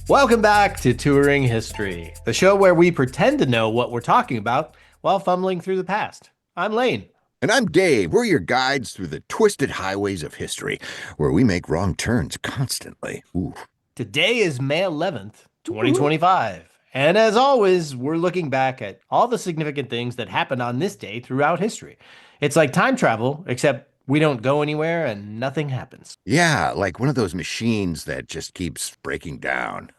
Welcome back to Touring History, the show where we pretend to know what we're talking about while fumbling through the past. I'm Lane. And I'm Dave. We're your guides through the twisted highways of history, where we make wrong turns constantly. Ooh. Today is May 11th, Woo-hoo. 2025. And as always, we're looking back at all the significant things that happened on this day throughout history. It's like time travel, except we don't go anywhere and nothing happens. Yeah, like one of those machines that just keeps breaking down.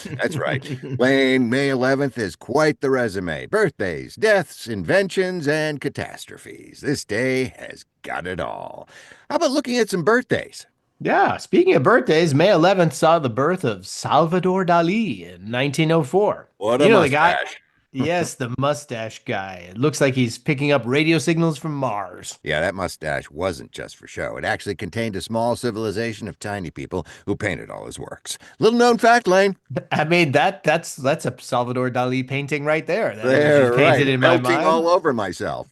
That's right. Lane, May 11th is quite the resume. Birthdays, deaths, inventions, and catastrophes. This day has got it all. How about looking at some birthdays? Yeah, speaking of birthdays, May 11th saw the birth of Salvador Dalí in 1904. What a You know the guy? mustache. Yes, the mustache guy. It looks like he's picking up radio signals from Mars. Yeah, that mustache wasn't just for show. It actually contained a small civilization of tiny people who painted all his works. Little known fact, Lane. I mean that's a Salvador Dalí painting right there. That image is There, painted right. in my Melting mind. all over myself.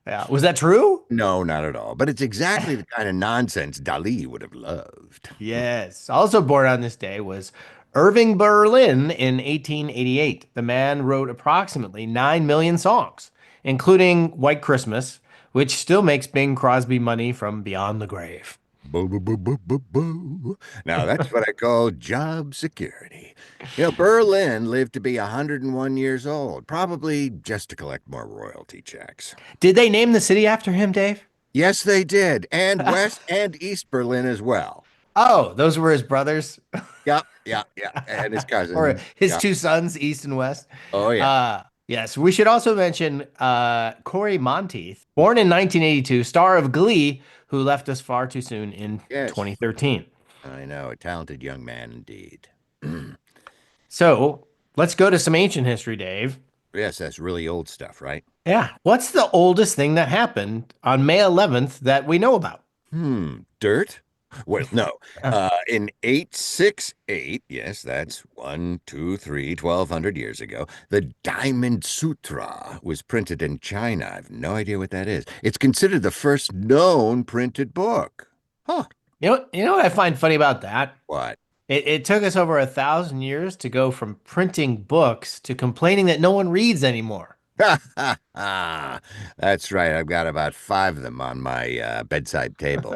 Yeah, was that true? No, not at all. But it's exactly the kind of nonsense Dali would have loved. Yes. Also born on this day was Irving Berlin in 1888. The man wrote approximately 9 million songs, including White Christmas, which still makes Bing Crosby money from beyond the grave. Boo, boo, boo, boo, boo, boo. Now, that's what I call job security. Berlin lived to be 101 years old, probably just to collect more royalty checks. Did they name the city after him, Dave? Yes, they did. And West and East Berlin as well. Oh, those were his brothers Yep, yeah, yeah. And his or cousin. his Yeah. two sons, East and West. Oh, yeah. Yes, we should also mention Corey Monteith, born in 1982, star of Glee, who left us far too soon in Yes. 2013. I know. A talented young man indeed. So let's go to some ancient history, Dave. Yes, that's really old stuff, right? Yeah. What's the oldest thing that happened on May 11th that we know about? Dirt? Well, no. In 868, yes, that's 1, 2, 3, 1,200 years ago, the Diamond Sutra was printed in China. I have no idea what that is. It's considered the first known printed book. Huh. You know what I find funny about that? What? It took us over 1,000 years to go from printing books to complaining that no one reads anymore. That's right. I've got about five of them on my bedside table.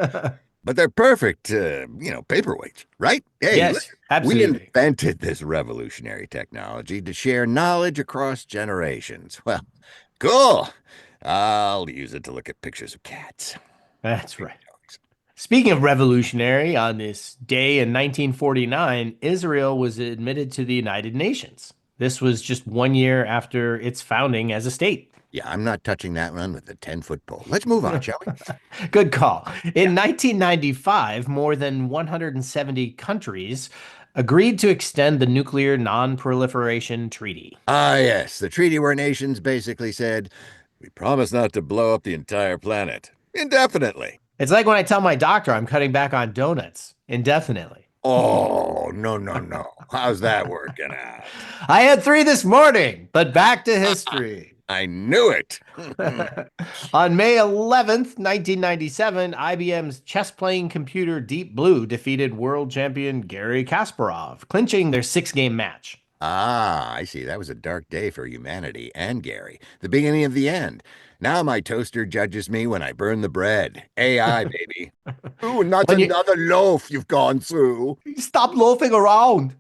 But they're perfect, paperweights, right? Hey, Yes, listen, we absolutely. invented this revolutionary technology to share knowledge across generations. Well, cool. I'll use it to look at pictures of cats. That's right. Speaking of revolutionary, on this day in 1949, Israel was admitted to the United Nations. This was just 1 year after its founding as a state. Yeah, I'm not touching that one with a 10-foot pole. Let's move on, shall we? Good call. Yeah. In 1995, more than 170 countries agreed to extend the Nuclear Non-Proliferation Treaty. Ah, yes, the treaty where nations basically said, we promise not to blow up the entire planet indefinitely. It's like when I tell my doctor I'm cutting back on donuts indefinitely. Oh, no, no, no. How's that working out? I had three this morning, but back to history. I knew it. On May 11th, 1997, IBM's chess-playing computer Deep Blue defeated world champion Garry Kasparov, clinching their six-game match. Ah, I see. That was a dark day for humanity and Gary. The beginning of the end. Now my toaster judges me when I burn the bread. AI, baby. Ooh, not When you another loaf you've gone through. stop loafing around.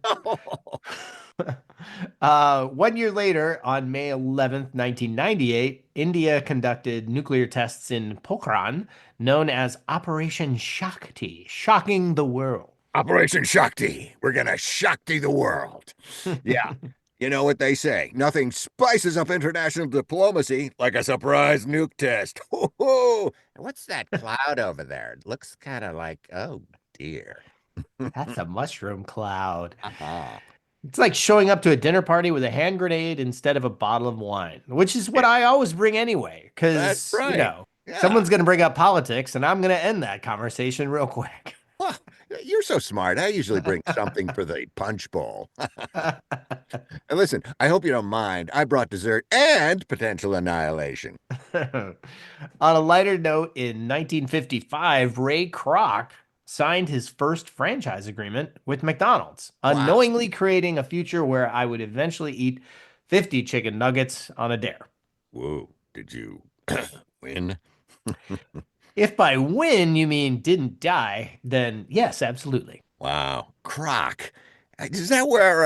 1 year later, on May 11th, 1998, India conducted nuclear tests in Pokhran, known as Operation Shakti, shocking the world. Operation Shakti. We're gonna Shakti the world. Yeah. You know what they say. Nothing spices up international diplomacy like a surprise nuke test. Ho, ho. What's that cloud over there? It looks kind of like, oh dear. That's a mushroom cloud. Uh-huh. It's like showing up to a dinner party with a hand grenade instead of a bottle of wine, which is what I always bring anyway, That's because, right. Yeah. someone's going to bring up politics and I'm going to end that conversation real quick. Well, you're so smart. I usually bring something for the punch bowl. And listen, I hope you don't mind. I brought dessert and potential annihilation. On a lighter note, in 1955, Ray Kroc signed his first franchise agreement with McDonald's, Wow. unknowingly creating a future where I would eventually eat 50 chicken nuggets on a dare. Whoa. Did you win? If by win you mean didn't die, then yes, absolutely. Wow. Crock. Is that where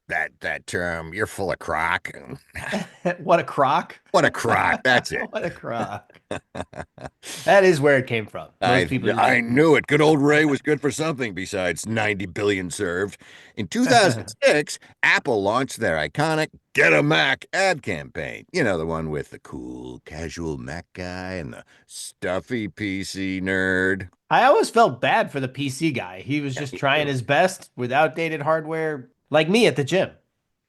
that term you're full of crock? What a crock. What a crock. That's it. What a crock. That is where it came from. Most I people use I it. knew it. Good old Ray was good for something besides 90 billion served. In 2006, Apple launched their iconic Get a Mac ad campaign. You know, the one with the cool, casual Mac guy and the stuffy PC nerd. I always felt bad for the PC guy. He was Yeah, just me trying too. his best with outdated hardware, like me at the gym.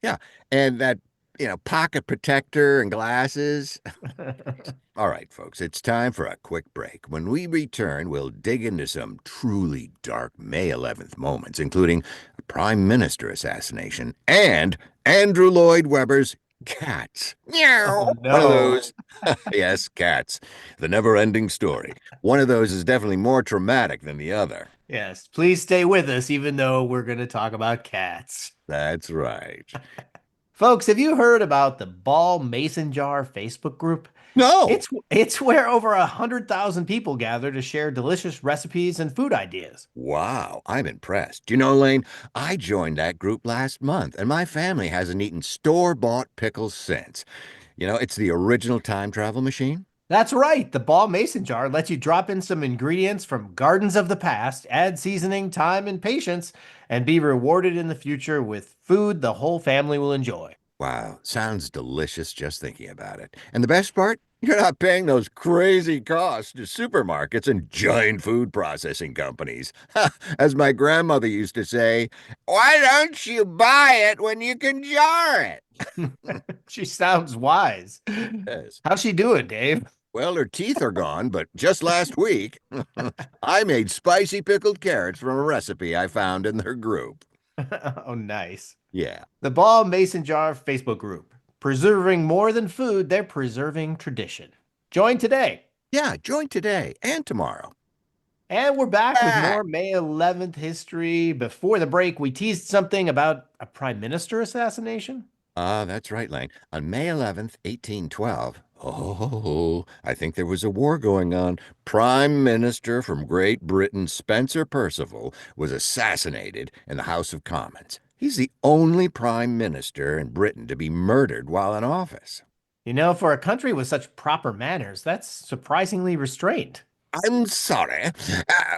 Yeah. And that, pocket protector and glasses. All right, folks, it's time for a quick break. When we return, we'll dig into some truly dark May 11th moments, including a Prime Minister assassination and Andrew Lloyd Webber's cats. Oh Meow. One of no. those. Yes, cats. The never-ending story. One of those is definitely more traumatic than the other. Yes, please stay with us, even though we're going to talk about cats. That's right. Folks, have you heard about the Ball Mason Jar Facebook group? No. It's where over 100,000 people gather to share delicious recipes and food ideas. Wow, I'm impressed. You know, Lane, I joined that group last month, and my family hasn't eaten store-bought pickles since. It's the original time travel machine. That's right. The Ball Mason Jar lets you drop in some ingredients from gardens of the past, add seasoning, time, and patience, and be rewarded in the future with food the whole family will enjoy. Wow, sounds delicious just thinking about it. And the best part? You're not paying those crazy costs to supermarkets and giant food processing companies. As my grandmother used to say, why don't you buy it when you can jar it? She sounds wise. Yes. How's she doing, Dave? Well, her teeth are gone, but just last week, I made spicy pickled carrots from a recipe I found in their group. Oh, nice. Yeah. The Ball Mason Jar Facebook group. Preserving more than food, they're preserving tradition. Join today. Yeah, join today and tomorrow. And we're back with Back. more May 11th history. Before the break, we teased something about a prime minister assassination. Ah, that's right, Lane. On May 11th, 1812, I think there was a war going on. Prime Minister from Great Britain, Spencer Perceval, was assassinated in the House of Commons. He's the only prime minister in Britain to be murdered while in office. You know, for a country with such proper manners, that's surprisingly restrained. I'm sorry.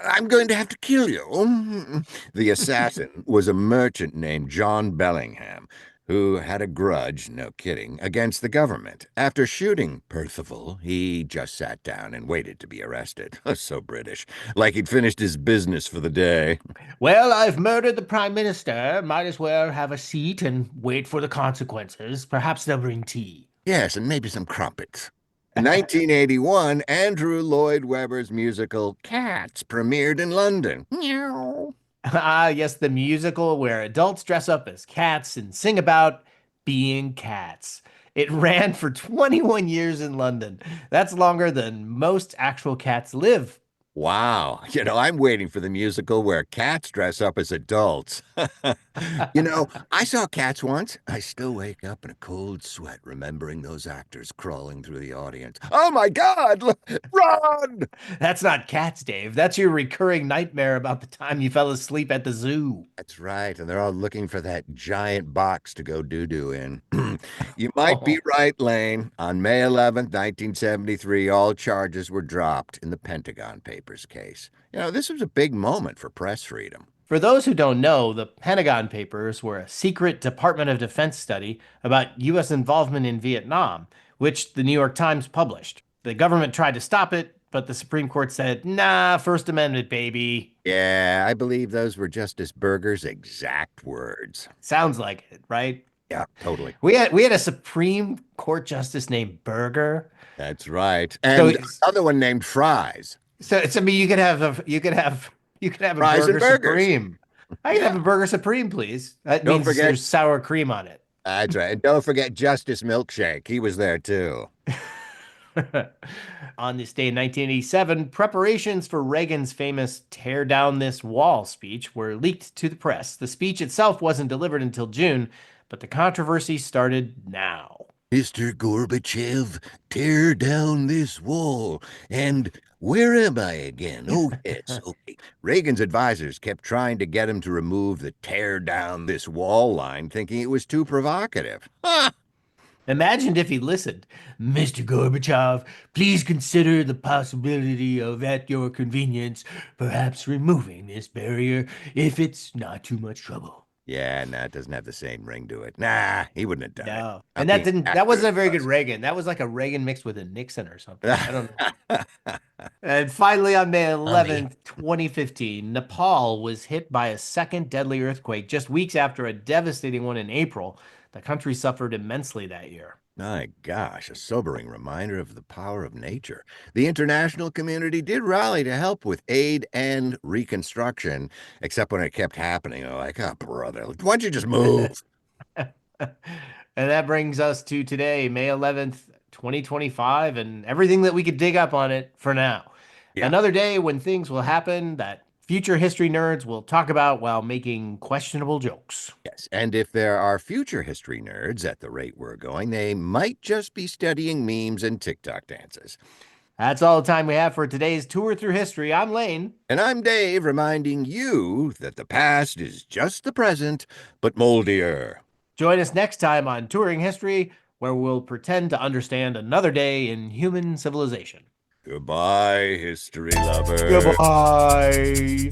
I'm going to have to kill you. The assassin was a merchant named John Bellingham, who had a grudge, no kidding, against the government. After shooting Percival, he just sat down and waited to be arrested. So British. Like he'd finished his business for the day. Well, I've murdered the prime minister. Might as well have a seat and wait for the consequences. Perhaps they'll bring tea. Yes, and maybe some crumpets. In 1981, Andrew Lloyd Webber's musical Cats premiered in London. Meow. Ah, yes, the musical where adults dress up as cats and sing about being cats. It ran for 21 years in London. That's longer than most actual cats live. Wow. I'm waiting for the musical where cats dress up as adults. I saw Cats once. I still wake up in a cold sweat remembering those actors crawling through the audience. Oh my God! Run! That's not cats, Dave. That's your recurring nightmare about the time you fell asleep at the zoo. That's right. And they're all looking for that giant box to go doo-doo in. You might be right, Lane. On May 11th, 1973, all charges were dropped in the Pentagon Papers case. This was a big moment for press freedom. For those who don't know, the Pentagon Papers were a secret Department of Defense study about U.S. involvement in Vietnam, which the New York Times published. The government tried to stop it, but the Supreme Court said, nah, First Amendment, baby. Yeah, I believe those were Justice Berger's exact words. Sounds like it, right? Yeah, totally. We had a Supreme Court justice named Berger. That's right. So And another one named Fries. I mean you could have a Fries and Burger burgers. Supreme. I can Yeah. have a Burger Supreme, please. That Don't means forget. there's sour cream on it. That's right. And don't forget Justice Milkshake. He was there too. On this day in 1987, preparations for Reagan's famous Tear Down This Wall speech were leaked to the press. The speech itself wasn't delivered until June, but the controversy started now. Mr. Gorbachev, tear down this wall. And where am I again? Oh, yes, okay. Reagan's advisors kept trying to get him to remove the tear down this wall line, thinking it was too provocative. Ha! Imagine if he listened. Mr. Gorbachev, please consider the possibility of, at your convenience, perhaps removing this barrier if it's not too much trouble. Yeah, nah, it doesn't have the same ring to it. Nah, he wouldn't have done it. No. I'm And being that wasn't a very good accurate. Reagan. That was like a Reagan mixed with a Nixon or something. I don't know. And finally, on May Funny. 11th, 2015, Nepal was hit by a second deadly earthquake just weeks after a devastating one in April. The country suffered immensely that year. My gosh, a sobering reminder of the power of nature. The international community did rally to help with aid and reconstruction, except when it kept happening. They're like, oh, brother, why don't you just move? And that brings us to today, May 11th, 2025, and everything that we could dig up on it for now. Yeah, Another day when things will happen that future history nerds will talk about while making questionable jokes. yes. And if there are future history nerds at the rate we're going, they might just be studying memes and TikTok dances. That's all the time we have for today's tour through history. I'm Lane. And I'm Dave, reminding you that the past is just the present, but moldier. Join us next time on Touring History, where we'll pretend to understand another day in human civilization. Goodbye, history lovers. Goodbye.